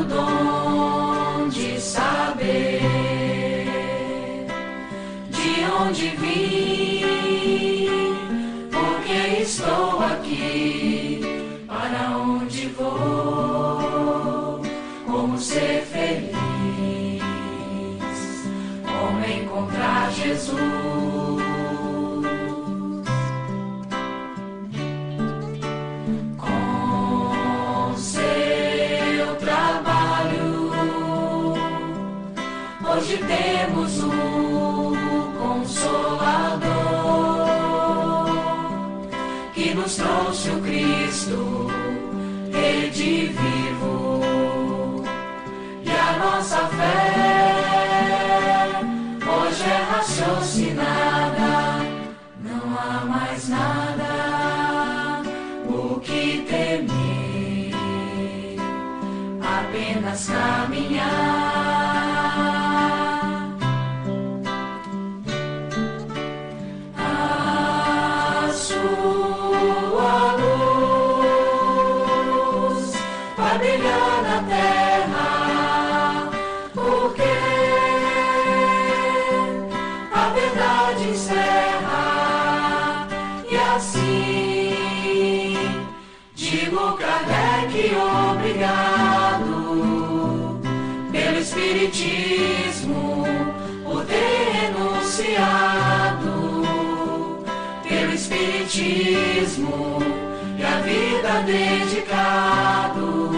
o dom de saber de onde vim, porque estou aqui, para onde vou, como ser feliz, como encontrar Jesus. Hoje temos um Consolador que nos trouxe o Cristo, rede vivo, e a nossa fé hoje é raciocinada. Não há mais nada o que temer, apenas caminhar. Brilhar na terra, porque a verdade encerra, e assim digo Kardec, obrigado pelo Espiritismo, por ter renunciado, pelo Espiritismo e a vida dedicado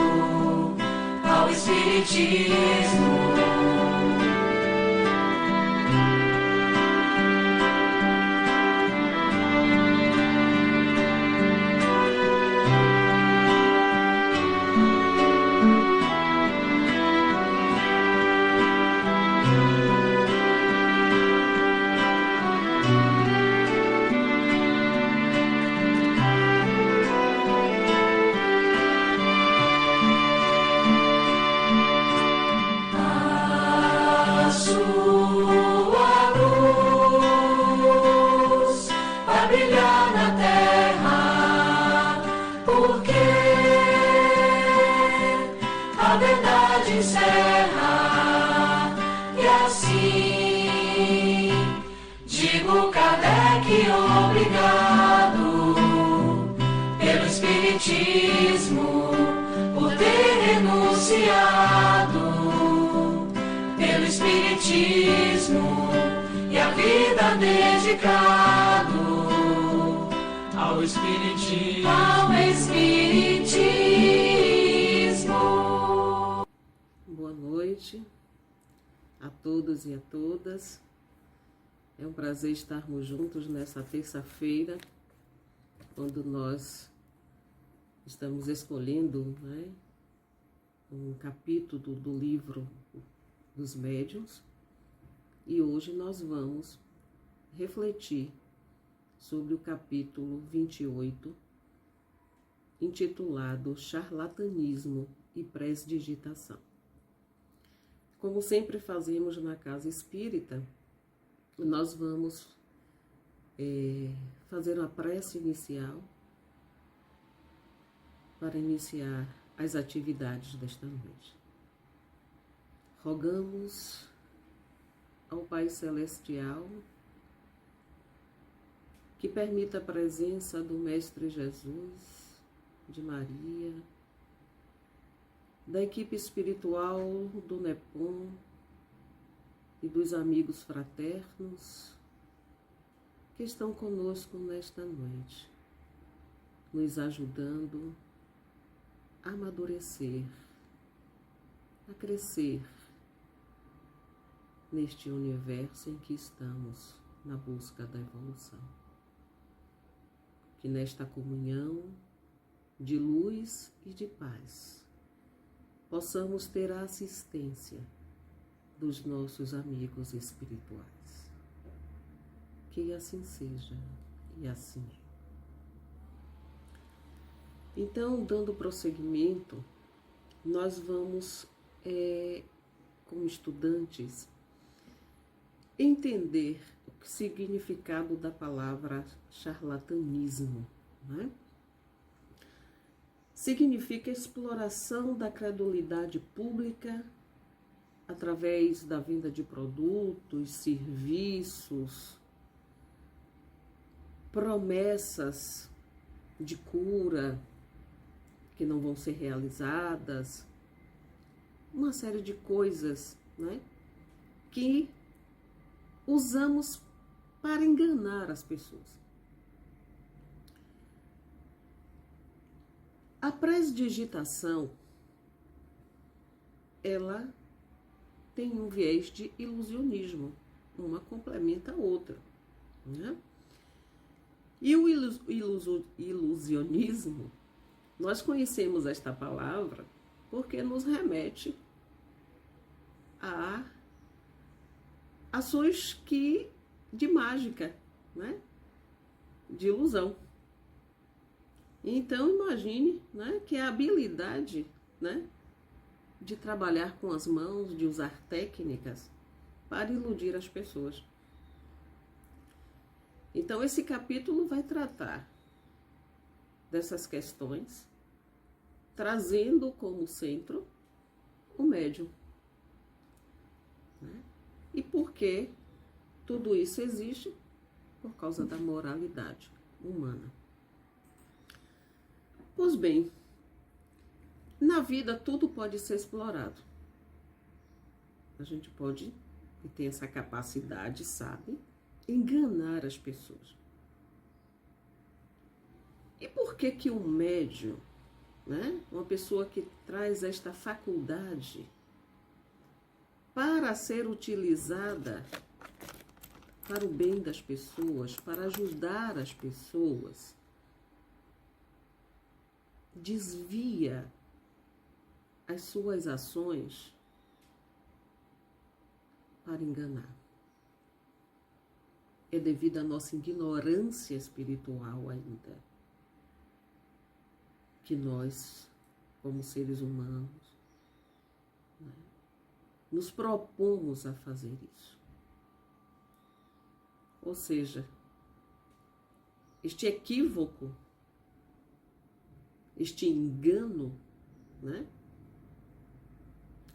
ao Espiritismo. Brilhar na terra, porque a verdade encerra, e assim digo Kardec, obrigado pelo Espiritismo, por ter renunciado, pelo Espiritismo e a vida dedicado ao Espiritismo. Ao Espiritismo. Boa noite a todos e a todas. É um prazer estarmos juntos nessa terça-feira, quando nós estamos escolhendo, um capítulo do livro dos médiuns, e hoje nós vamos refletir sobre o capítulo 28, intitulado Charlatanismo e Presdigitação. Como sempre fazemos na Casa Espírita, nós vamos fazer uma prece inicial para iniciar as atividades desta noite. Rogamos ao Pai Celestial que permita a presença do Mestre Jesus, de Maria, da equipe espiritual do NEPOM e dos amigos fraternos que estão conosco nesta noite, nos ajudando a amadurecer, a crescer neste universo em que estamos na busca da evolução. Que nesta comunhão de luz e de paz possamos ter a assistência dos nossos amigos espirituais. Que assim seja e assim. Então, dando prosseguimento, nós vamos, como estudantes, entender o significado da palavra charlatanismo, né? significa exploração da credulidade pública através da venda de produtos, serviços, promessas de cura que não vão ser realizadas, uma série de coisas, né, que usamos para enganar as pessoas. A prestidigitação, ela tem um viés de ilusionismo, uma complementa a outra, né? E o ilusionismo, nós conhecemos esta palavra porque nos remete a ações de mágica, né? De ilusão. Então imagine, né, que a habilidade, né, de trabalhar com as mãos, de usar técnicas para iludir as pessoas. Então esse capítulo vai tratar dessas questões, trazendo como centro o médium, né? E por que tudo isso existe? Por causa da moralidade humana. Pois bem, na vida tudo pode ser explorado. A gente pode, e tem essa capacidade, sabe, enganar as pessoas. E por que que o médium, né, uma pessoa que traz esta faculdade para ser utilizada para o bem das pessoas, para ajudar as pessoas, desvia as suas ações para enganar? É devido à nossa ignorância espiritual ainda, que nós, como seres humanos, né, nos propomos a fazer isso. Ou seja, este equívoco, este engano, né,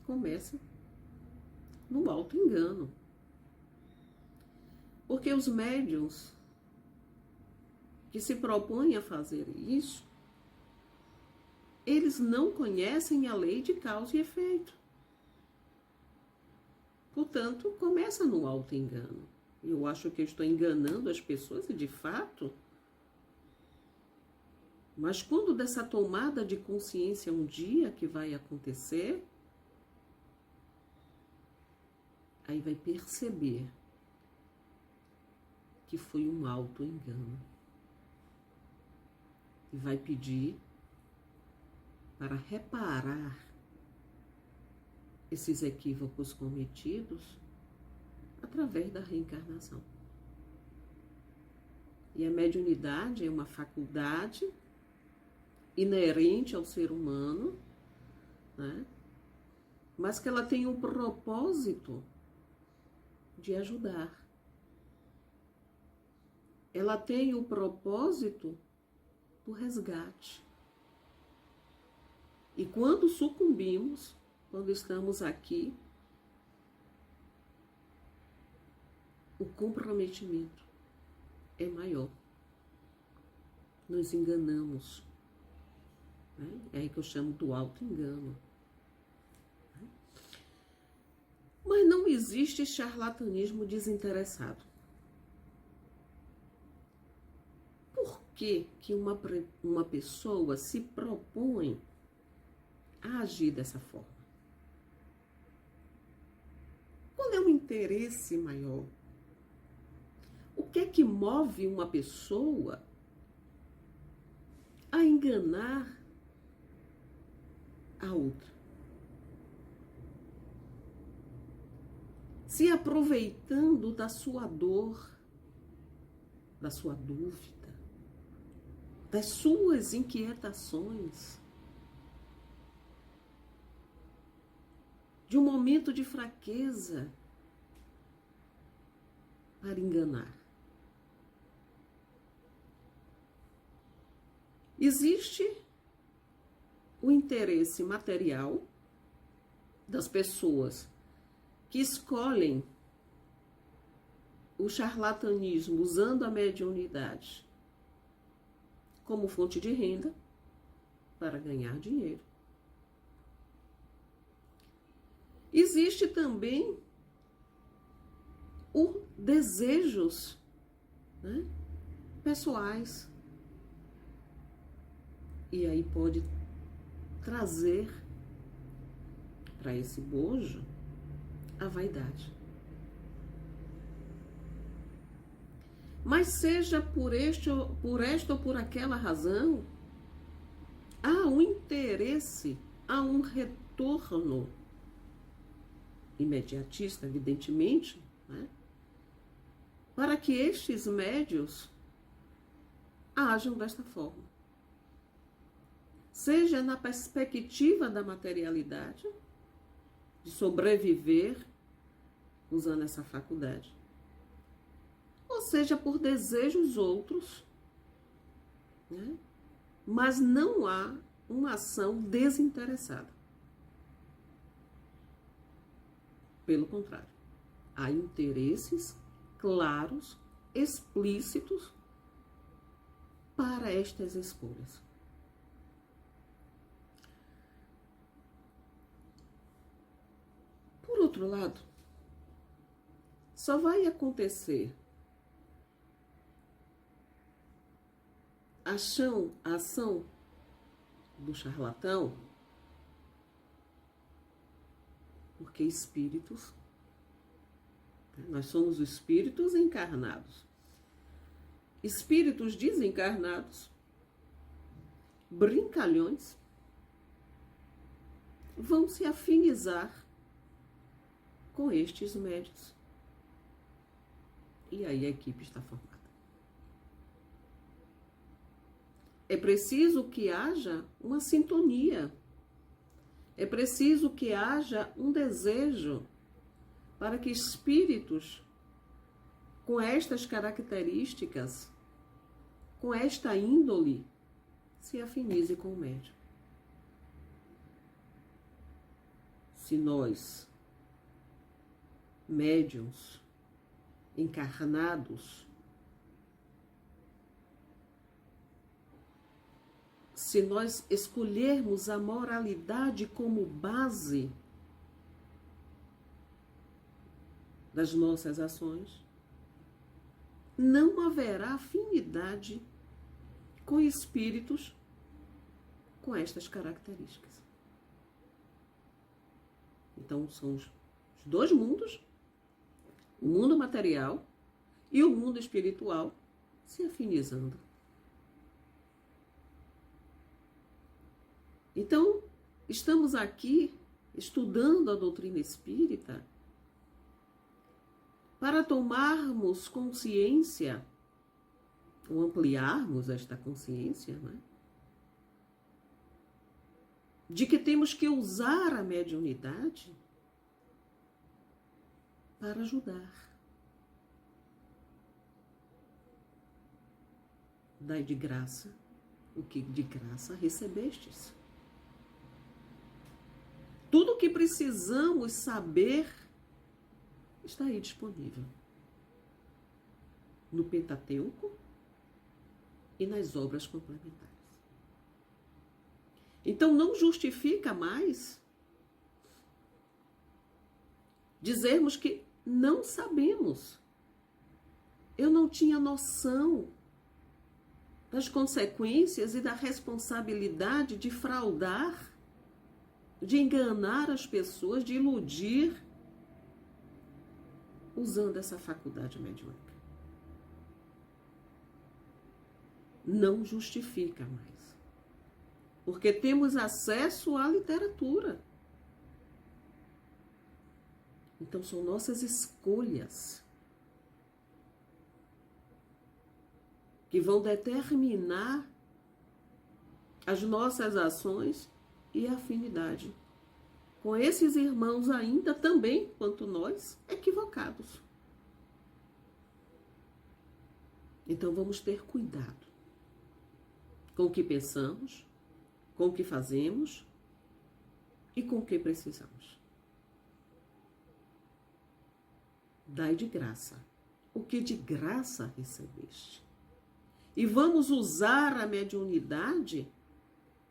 começa no auto-engano. Porque os médiuns que se propõem a fazer isso, eles não conhecem a lei de causa e efeito. Portanto, começa no auto-engano. Eu acho que eu estou enganando as pessoas, e de fato. Mas quando dessa tomada de consciência um dia que vai acontecer, aí vai perceber que foi um auto-engano. E vai pedir para reparar esses equívocos cometidos através da reencarnação. E a mediunidade é uma faculdade inerente ao ser humano, né? Mas que ela tem o propósito de ajudar. Ela tem o propósito do resgate. E quando sucumbimos, quando estamos aqui, o comprometimento é maior. Nos enganamos. Né? É aí que eu chamo do auto-engano. Mas não existe charlatanismo desinteressado. Por que que uma pessoa se propõe a agir dessa forma? Qual é o interesse maior? O que é que move uma pessoa a enganar a outra? Se aproveitando da sua dor, da sua dúvida, das suas inquietações, de um momento de fraqueza, para enganar. Existe o interesse material das pessoas que escolhem o charlatanismo usando a mediunidade como fonte de renda para ganhar dinheiro. Existe também os desejos, né, pessoais. E aí pode trazer para esse bojo a vaidade. Mas seja por esta ou por aquela razão, há um interesse, há um retorno imediatista, evidentemente, né, para que estes médios ajam desta forma. Seja na perspectiva da materialidade, de sobreviver usando essa faculdade, ou seja por desejos outros, né? Mas não há uma ação desinteressada. Pelo contrário, há interesses claros, explícitos para estas escolhas. Por outro lado, só vai acontecer a ação do charlatão porque espíritos, nós somos os espíritos encarnados. Espíritos desencarnados, brincalhões, vão se afinizar com estes médios. E aí a equipe está formada. É preciso que haja uma sintonia. É preciso que haja um desejo para que espíritos com estas características, com esta índole, se afinize com o médium. Se nós, médiuns, encarnados, se nós escolhermos a moralidade como base das nossas ações, não haverá afinidade com espíritos com estas características. Então, são os dois mundos, o mundo material e o mundo espiritual, se afinizando. Então, estamos aqui estudando a doutrina espírita para tomarmos consciência, ou ampliarmos esta consciência, né, de que temos que usar a mediunidade para ajudar. Dai de graça o que de graça recebestes. Tudo o que precisamos saber está aí disponível no Pentateuco e nas obras complementares. Então não justifica mais dizermos que não sabemos. Eu não tinha noção das consequências e da responsabilidade de fraudar, de enganar as pessoas, de iludir, usando essa faculdade mediúnica. Não justifica mais. Porque temos acesso à literatura. Então são nossas escolhas que vão determinar as nossas ações e a afinidade com esses irmãos ainda também, quanto nós, equivocados. Então vamos ter cuidado com o que pensamos, com o que fazemos e com o que precisamos. Dai de graça o que de graça recebeste. E vamos usar a mediunidade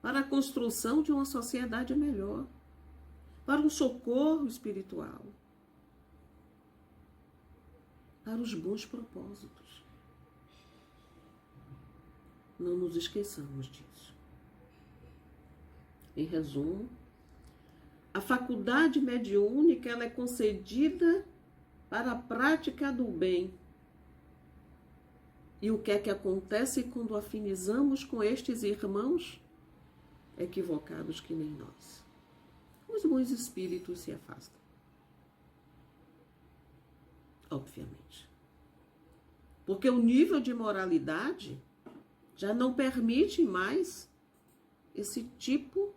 para a construção de uma sociedade melhor, para um socorro espiritual, para os bons propósitos. Não nos esqueçamos disso. Em resumo, a faculdade mediúnica ela é concedida para a prática do bem. E o que é que acontece quando afinizamos com estes irmãos equivocados que nem nós? Os bons espíritos se afastam. Obviamente. Porque o nível de moralidade já não permite mais esse tipo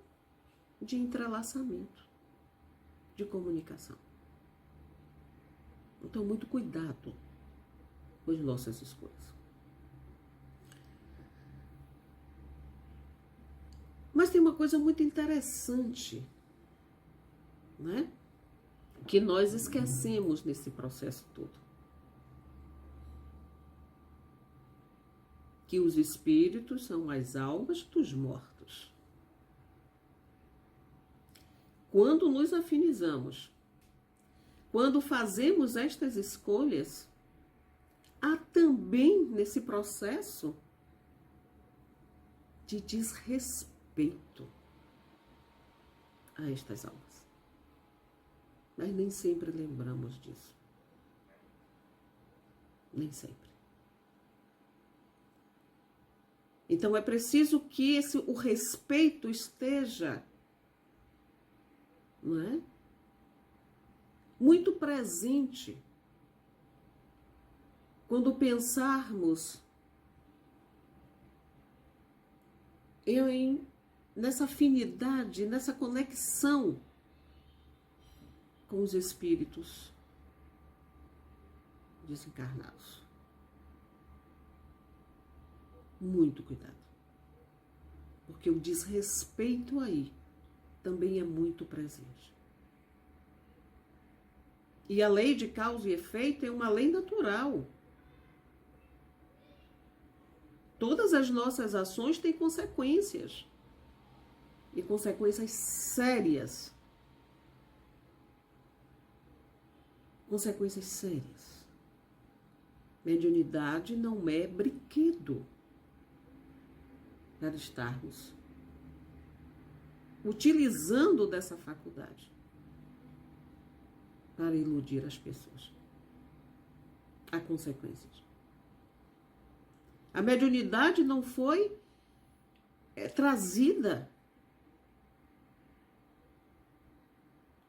de entrelaçamento, de comunicação. Então, muito cuidado com as nossas escolhas. Mas tem uma coisa muito interessante, né? Que nós esquecemos nesse processo todo. Que os espíritos são as almas dos mortos. Quando nos afinizamos, quando fazemos estas escolhas, há também nesse processo de desrespeito a estas almas. Mas nem sempre lembramos disso. Nem sempre. Então é preciso que o respeito esteja, não é? Muito presente quando pensarmos nessa afinidade, nessa conexão com os espíritos desencarnados. Muito cuidado. Porque o desrespeito aí também é muito presente. E a lei de causa e efeito é uma lei natural. Todas as nossas ações têm consequências. E consequências sérias. Consequências sérias. Mediunidade não é brinquedo para estarmos utilizando dessa faculdade para iludir as pessoas. Há consequências. A mediunidade não foi trazida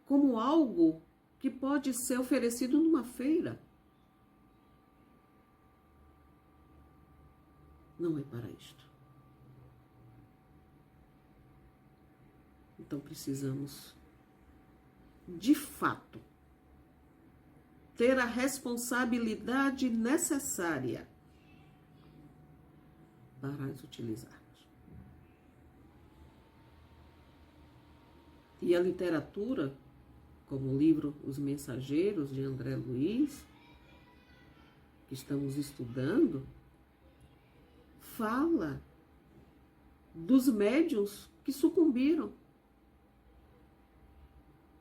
como algo que pode ser oferecido numa feira. Não é para isto. Então precisamos, de fato, ter a responsabilidade necessária para as utilizarmos. E a literatura, como o livro Os Mensageiros, de André Luiz, que estamos estudando, fala dos médiuns que sucumbiram.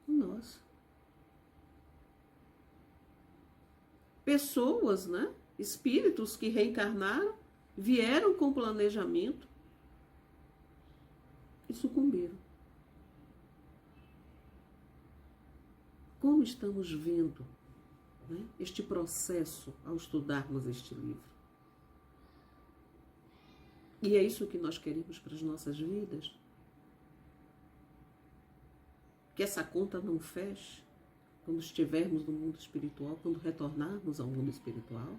Nós. Pessoas, né? Espíritos que reencarnaram, vieram com planejamento e sucumbiram. Como estamos vendo, né, este processo ao estudarmos este livro? E é isso que nós queremos para as nossas vidas? Que essa conta não feche quando estivermos no mundo espiritual, quando retornarmos ao mundo espiritual?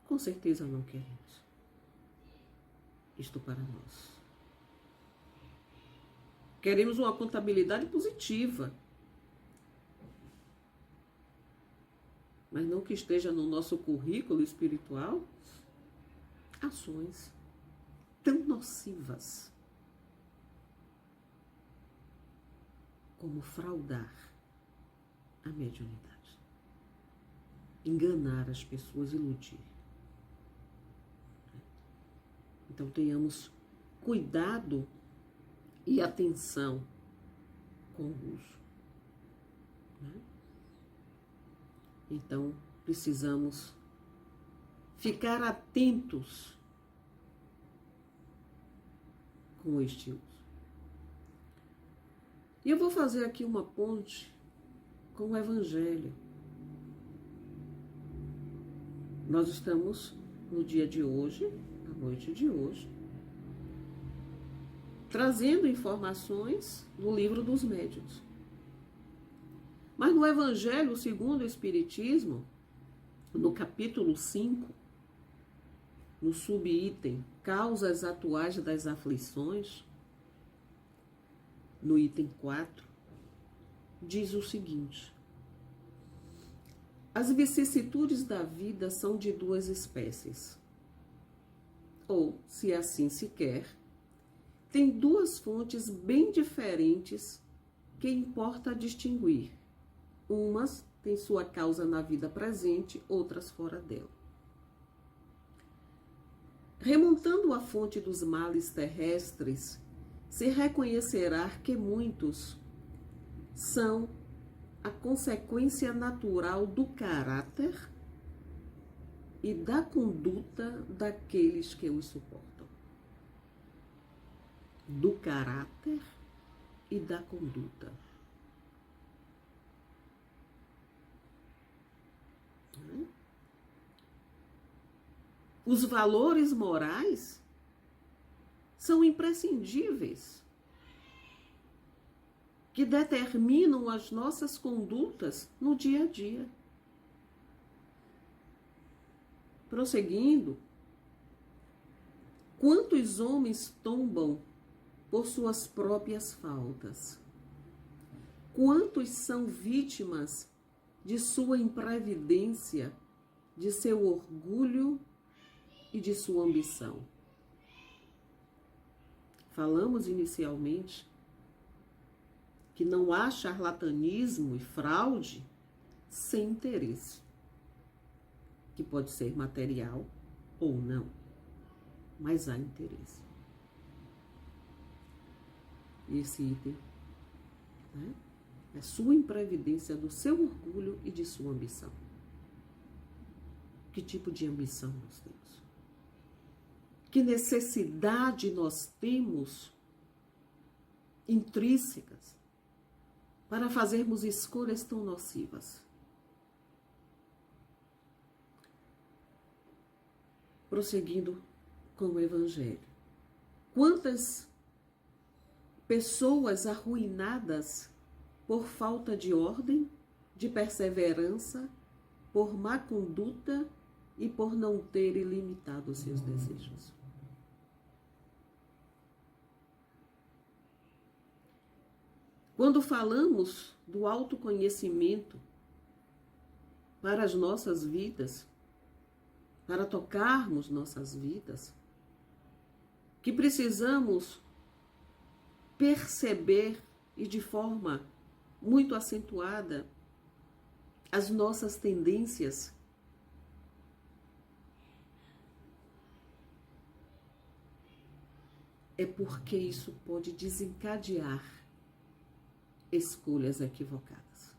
Com certeza não queremos isto para nós. Queremos uma contabilidade positiva, mas não que esteja no nosso currículo espiritual ações tão nocivas como fraudar a mediunidade, enganar as pessoas, iludir. Então tenhamos cuidado e atenção com o uso. Então precisamos ficar atentos com este uso. E eu vou fazer aqui uma ponte com o Evangelho. Nós estamos no dia de hoje, na noite de hoje, trazendo informações do Livro dos Médiuns. Mas no Evangelho segundo o Espiritismo, no capítulo 5, no subitem Causas Atuais das Aflições, no item 4, diz o seguinte: as vicissitudes da vida são de duas espécies, ou, se assim se quer, tem duas fontes bem diferentes que importa distinguir. Umas têm sua causa na vida presente, outras fora dela. Remontando à fonte dos males terrestres, se reconhecerá que muitos são a consequência natural do caráter e da conduta daqueles que os suportam. Do caráter e da conduta. Os valores morais são imprescindíveis, que determinam as nossas condutas no dia a dia. Prosseguindo, quantos homens tombam por suas próprias faltas? Quantos são vítimas de sua imprevidência, de seu orgulho e de sua ambição? Falamos inicialmente que não há charlatanismo e fraude sem interesse, que pode ser material ou não, mas há interesse. Esse item, né, é sua imprevidência, do seu orgulho e de sua ambição. Que tipo de ambição nós temos? Que necessidade nós temos intrínsecas para fazermos escolhas tão nocivas? Prosseguindo com o Evangelho. Quantas pessoas arruinadas por falta de ordem, de perseverança, por má conduta e por não terem limitado os seus desejos. Quando falamos do autoconhecimento para as nossas vidas, para tocarmos nossas vidas, que precisamos perceber e de forma muito acentuada as nossas tendências, é porque isso pode desencadear escolhas equivocadas.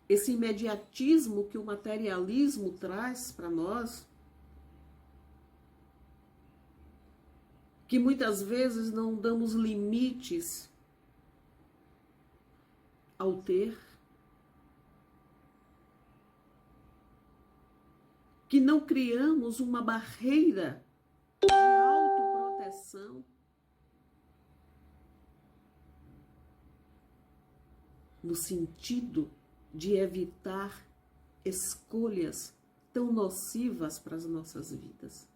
Esse imediatismo que o materialismo traz para nós, que muitas vezes não damos limites ao ter, que não criamos uma barreira de autoproteção, no sentido de evitar escolhas tão nocivas para as nossas vidas.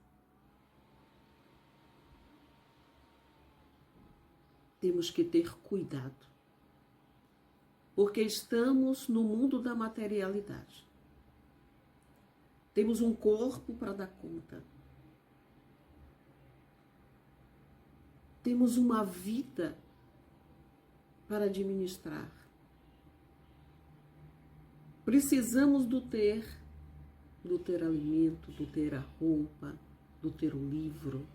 Temos que ter cuidado, porque estamos no mundo da materialidade. Temos um corpo para dar conta. temos uma vida para administrar. Precisamos do ter alimento, do ter a roupa, do ter o livro,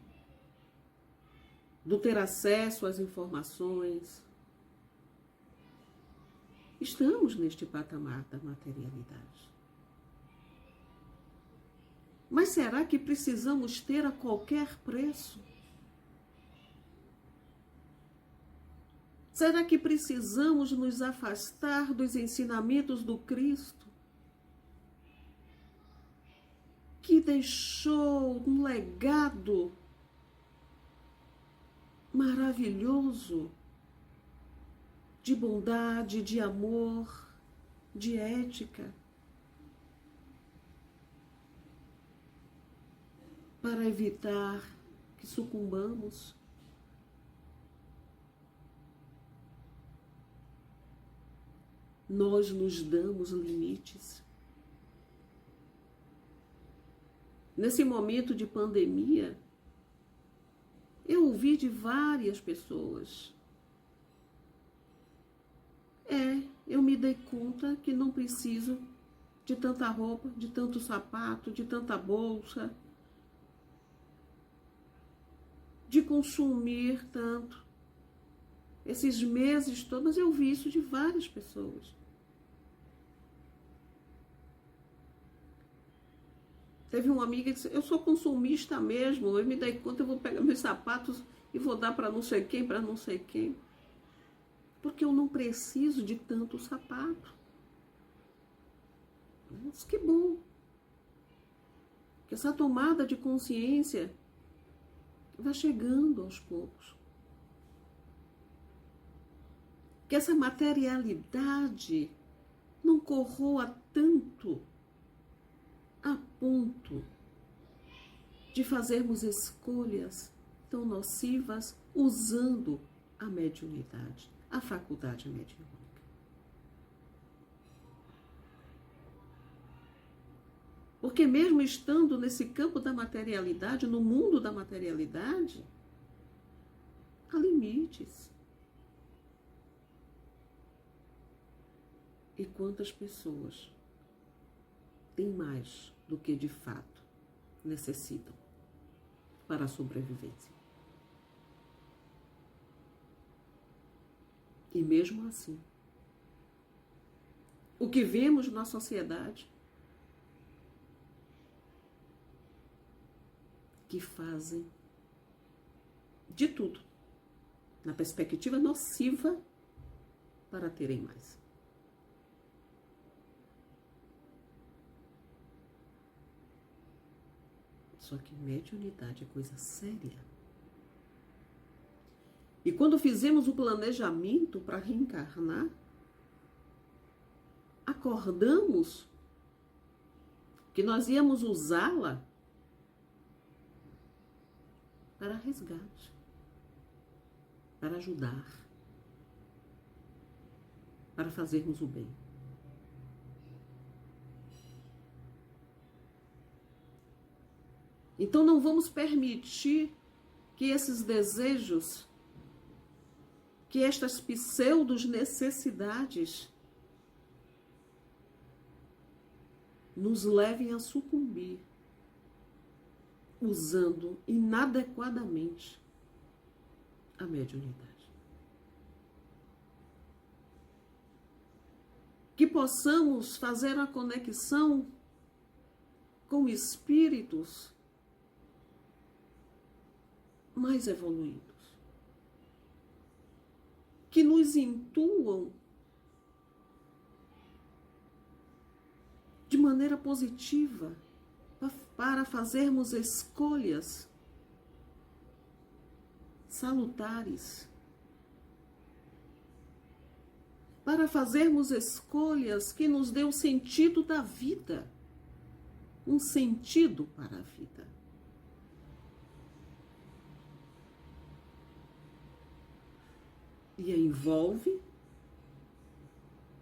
do ter acesso às informações. Estamos neste patamar da materialidade. Mas será que precisamos ter a qualquer preço? Será que precisamos nos afastar dos ensinamentos do Cristo, que deixou um legado maravilhoso de bondade, de amor, de ética, para evitar que sucumbamos? Nós nos damos limites. Nesse momento de pandemia, eu ouvi de várias pessoas. Eu me dei conta que não preciso de tanta roupa, de tanto sapato, de tanta bolsa, de consumir tanto. Esses meses todos eu vi isso de várias pessoas. Teve uma amiga que disse, eu sou consumista mesmo, eu me dei conta, eu vou pegar meus sapatos e vou dar para não sei quem, para não sei quem. Porque eu não preciso de tanto sapato. Mas que bom. Que essa tomada de consciência vai chegando aos poucos. Que essa materialidade não corroa tanto a ponto de fazermos escolhas tão nocivas usando a mediunidade, a faculdade mediúnica. Porque mesmo estando nesse campo da materialidade, no mundo da materialidade, há limites. E quantas pessoas têm mais do que de fato necessitam para a sobrevivência? E mesmo assim, o que vemos na sociedade que fazem de tudo, na perspectiva nociva, para terem mais. Só que mediunidade é coisa séria. E quando fizemos o planejamento para reencarnar, acordamos que nós íamos usá-la para resgate, para ajudar, para fazermos o bem. Então não vamos permitir que esses desejos, que estas pseudos necessidades nos levem a sucumbir, usando inadequadamente a mediunidade. Que possamos fazer a conexão com espíritos mais evoluídos, que nos intuam de maneira positiva para fazermos escolhas salutares, para fazermos escolhas que nos dê o sentido da vida, um sentido para a vida. E envolve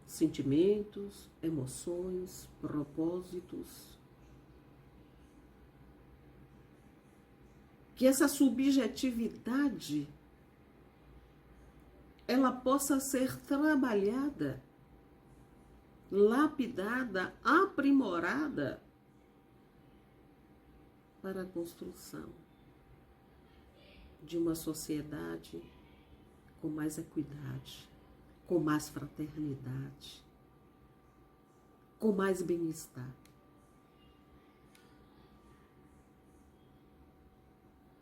sentimentos, emoções, propósitos. Que essa subjetividade ela possa ser trabalhada, lapidada, aprimorada para a construção de uma sociedade com mais equidade, com mais fraternidade, com mais bem-estar.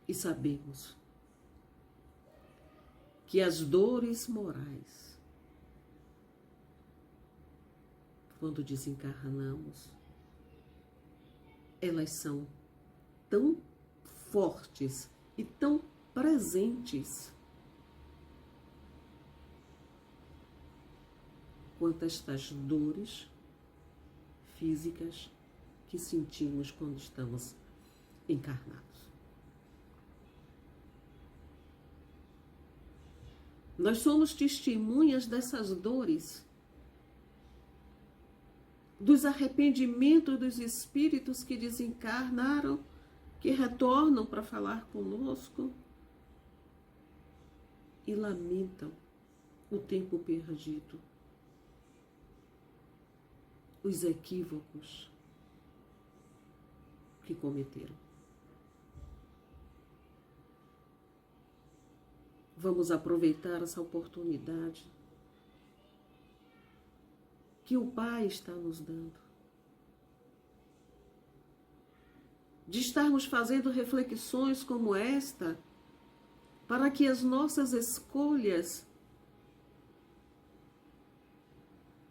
E sabemos que as dores morais, quando desencarnamos, elas são tão fortes e tão presentes quanto estas dores físicas que sentimos quando estamos encarnados. Nós somos testemunhas dessas dores, dos arrependimentos dos espíritos que desencarnaram, que retornam para falar conosco e lamentam o tempo perdido, os equívocos que cometeram. Vamos aproveitar essa oportunidade que o Pai está nos dando, de estarmos fazendo reflexões como esta, para que as nossas escolhas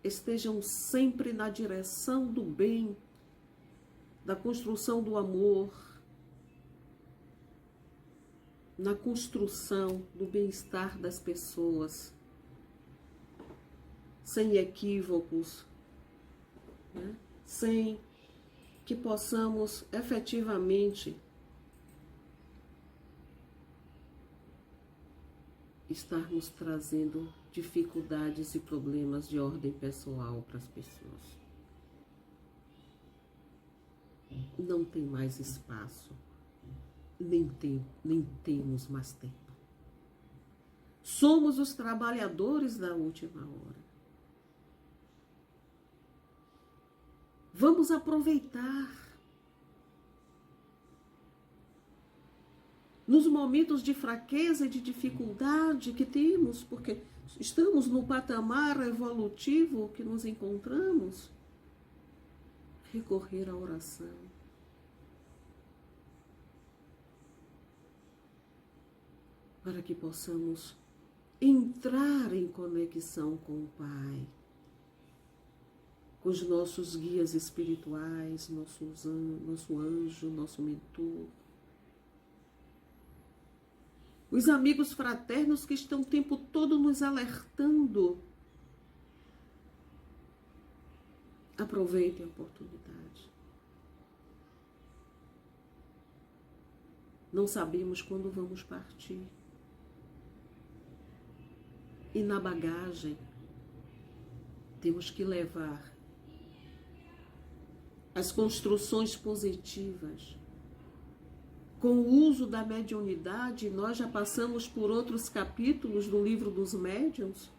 estejam sempre na direção do bem, da construção do amor, na construção do bem-estar das pessoas, sem equívocos, né? Sem que possamos efetivamente estarmos trazendo dificuldades e problemas de ordem pessoal para as pessoas. Não tem mais espaço, nem temos mais tempo. Somos os trabalhadores da última hora. Vamos aproveitar nos momentos de fraqueza e de dificuldade que temos, porque estamos no patamar evolutivo que nos encontramos, recorrer à oração. Para que possamos entrar em conexão com o Pai, com os nossos guias espirituais, nosso anjo, nosso mentor, os amigos fraternos que estão o tempo todo nos alertando. Aproveitem a oportunidade. Não sabemos quando vamos partir. E na bagagem temos que levar as construções positivas. Com o uso da mediunidade, nós já passamos por outros capítulos do livro dos médiuns,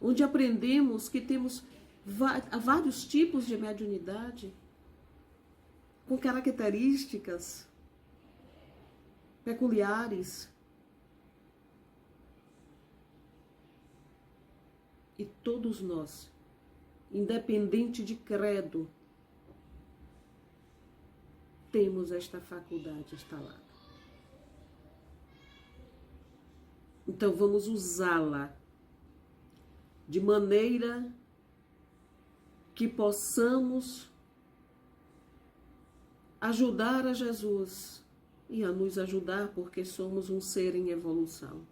onde aprendemos que temos vários tipos de mediunidade, com características peculiares. E todos nós, independente de credo, temos esta faculdade instalada. Então vamos usá-la de maneira que possamos ajudar a Jesus e a nos ajudar, porque somos um ser em evolução.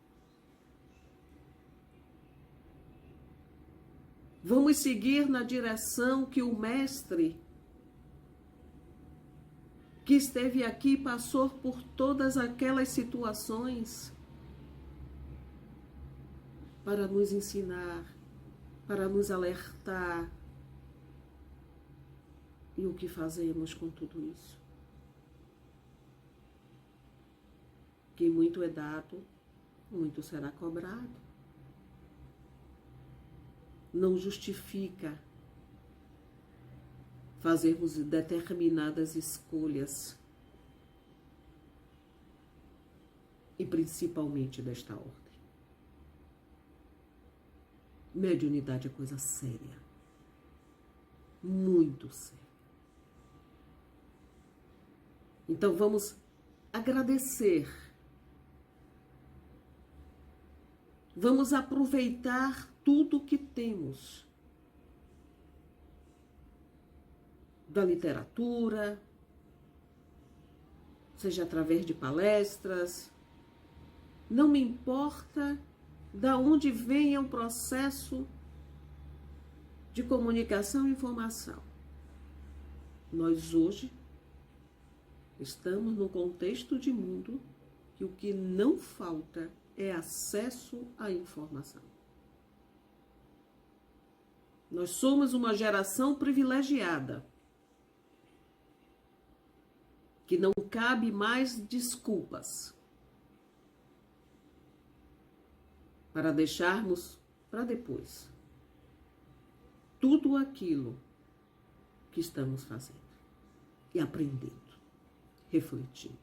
Vamos seguir na direção que o Mestre, que esteve aqui, passou por todas aquelas situações para nos ensinar, para nos alertar. E o que fazemos com tudo isso? Que muito é dado, muito será cobrado. Não justifica fazermos determinadas escolhas, e principalmente desta ordem. Mediunidade é coisa séria, muito séria. Então vamos agradecer, vamos aproveitar tudo que temos da literatura, seja através de palestras, não me importa da onde venha o processo de comunicação e informação. Nós hoje estamos num contexto de mundo que o que não falta é acesso à informação. Nós somos uma geração privilegiada, que não cabe mais desculpas para deixarmos para depois tudo aquilo que estamos fazendo e aprendendo, refletindo.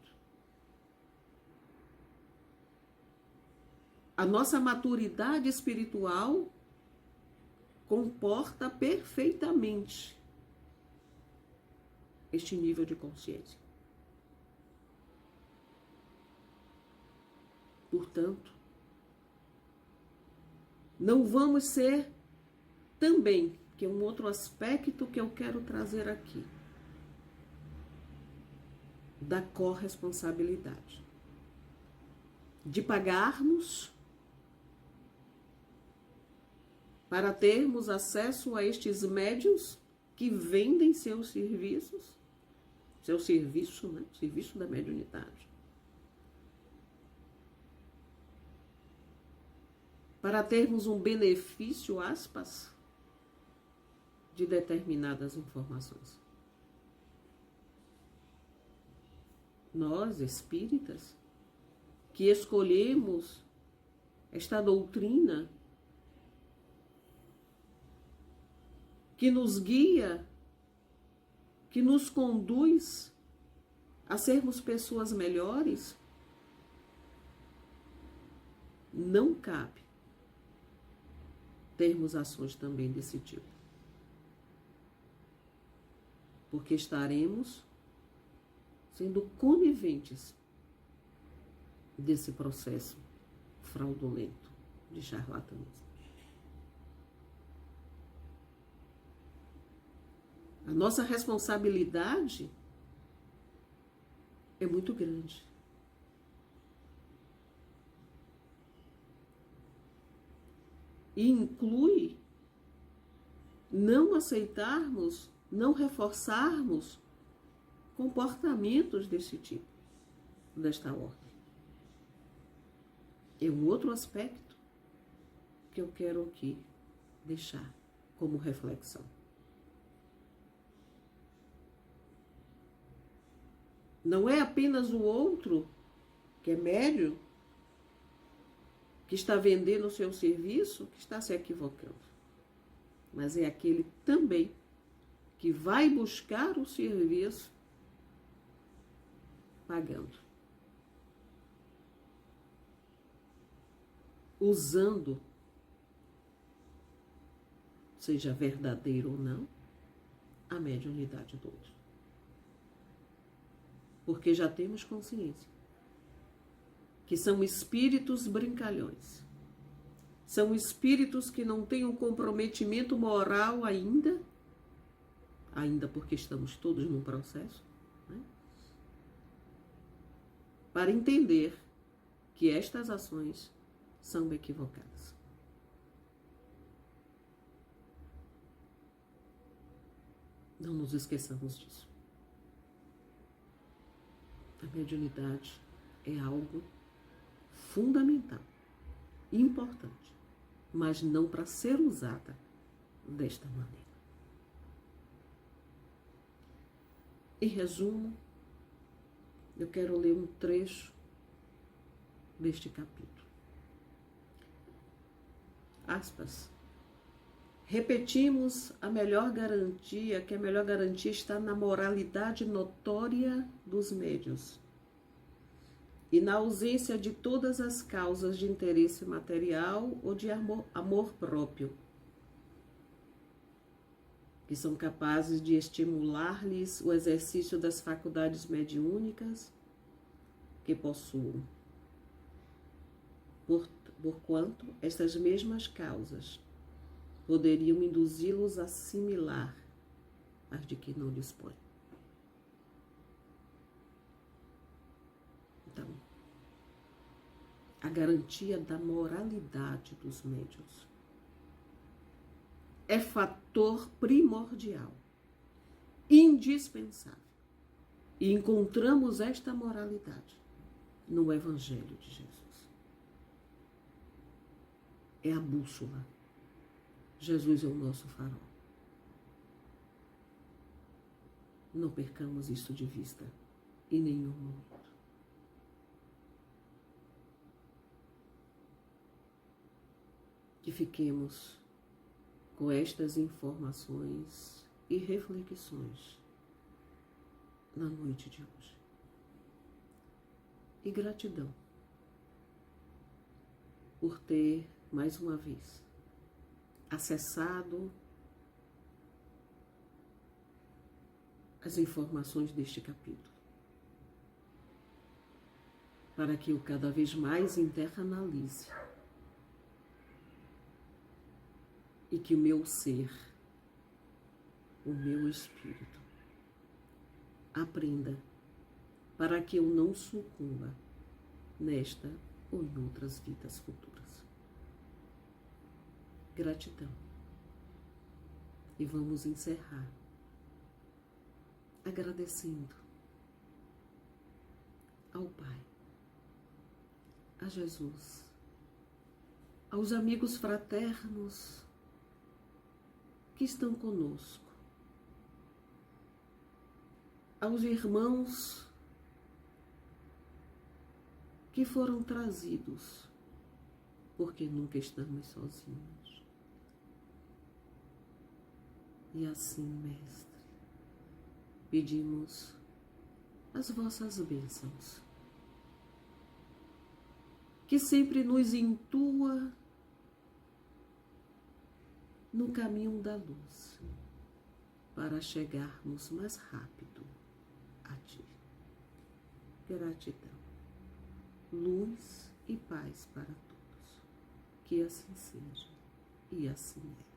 A nossa maturidade espiritual comporta perfeitamente este nível de consciência. Portanto, não vamos ser também, que é um outro aspecto que eu quero trazer aqui, da corresponsabilidade, de pagarmos para termos acesso a estes médiuns que vendem seus serviços, seu serviço, né? Serviço da mediunidade. Para termos um benefício, aspas, de determinadas informações. Nós, espíritas, que escolhemos esta doutrina que nos guia, que nos conduz a sermos pessoas melhores, não cabe termos ações também desse tipo. Porque estaremos sendo coniventes desse processo fraudulento de charlatanismo. A nossa responsabilidade é muito grande. E inclui não aceitarmos, não reforçarmos comportamentos desse tipo, desta ordem. É um outro aspecto que eu quero aqui deixar como reflexão. Não é apenas o outro, que é médium, que está vendendo o seu serviço, que está se equivocando. Mas é aquele também que vai buscar o serviço pagando. Usando, seja verdadeiro ou não, a mediunidade do outro. Porque já temos consciência que são espíritos brincalhões. São espíritos que não têm um comprometimento moral ainda porque estamos todos num processo, né? Para entender que estas ações são equivocadas. Não nos esqueçamos disso. A mediunidade é algo fundamental, importante, mas não para ser usada desta maneira. Em resumo, eu quero ler um trecho deste capítulo. aspas, repetimos que a melhor garantia está na moralidade notória dos médiuns e na ausência de todas as causas de interesse material ou de amor próprio, que são capazes de estimular-lhes o exercício das faculdades mediúnicas que possuam. Porquanto estas mesmas causas poderiam induzi-los a assimilar as de que não dispõem. Então, a garantia da moralidade dos médiuns é fator primordial, indispensável. E encontramos esta moralidade no Evangelho de Jesus. É a bússola. Jesus é o nosso farol. Não percamos isso de vista em nenhum momento. Que fiquemos com estas informações e reflexões na noite de hoje. E gratidão por ter, mais uma vez, acessado as informações deste capítulo, para que eu cada vez mais internalize e que o meu ser, o meu espírito, aprenda para que eu não sucumba nesta ou em outras vidas futuras. Gratidão. E vamos encerrar agradecendo ao Pai, a Jesus, aos amigos fraternos que estão conosco, aos irmãos que foram trazidos, porque nunca estamos sozinhos. E assim, Mestre, pedimos as vossas bênçãos, que sempre nos intua no caminho da luz, para chegarmos mais rápido a Ti. Gratidão, luz e paz para todos. Que assim seja e assim é.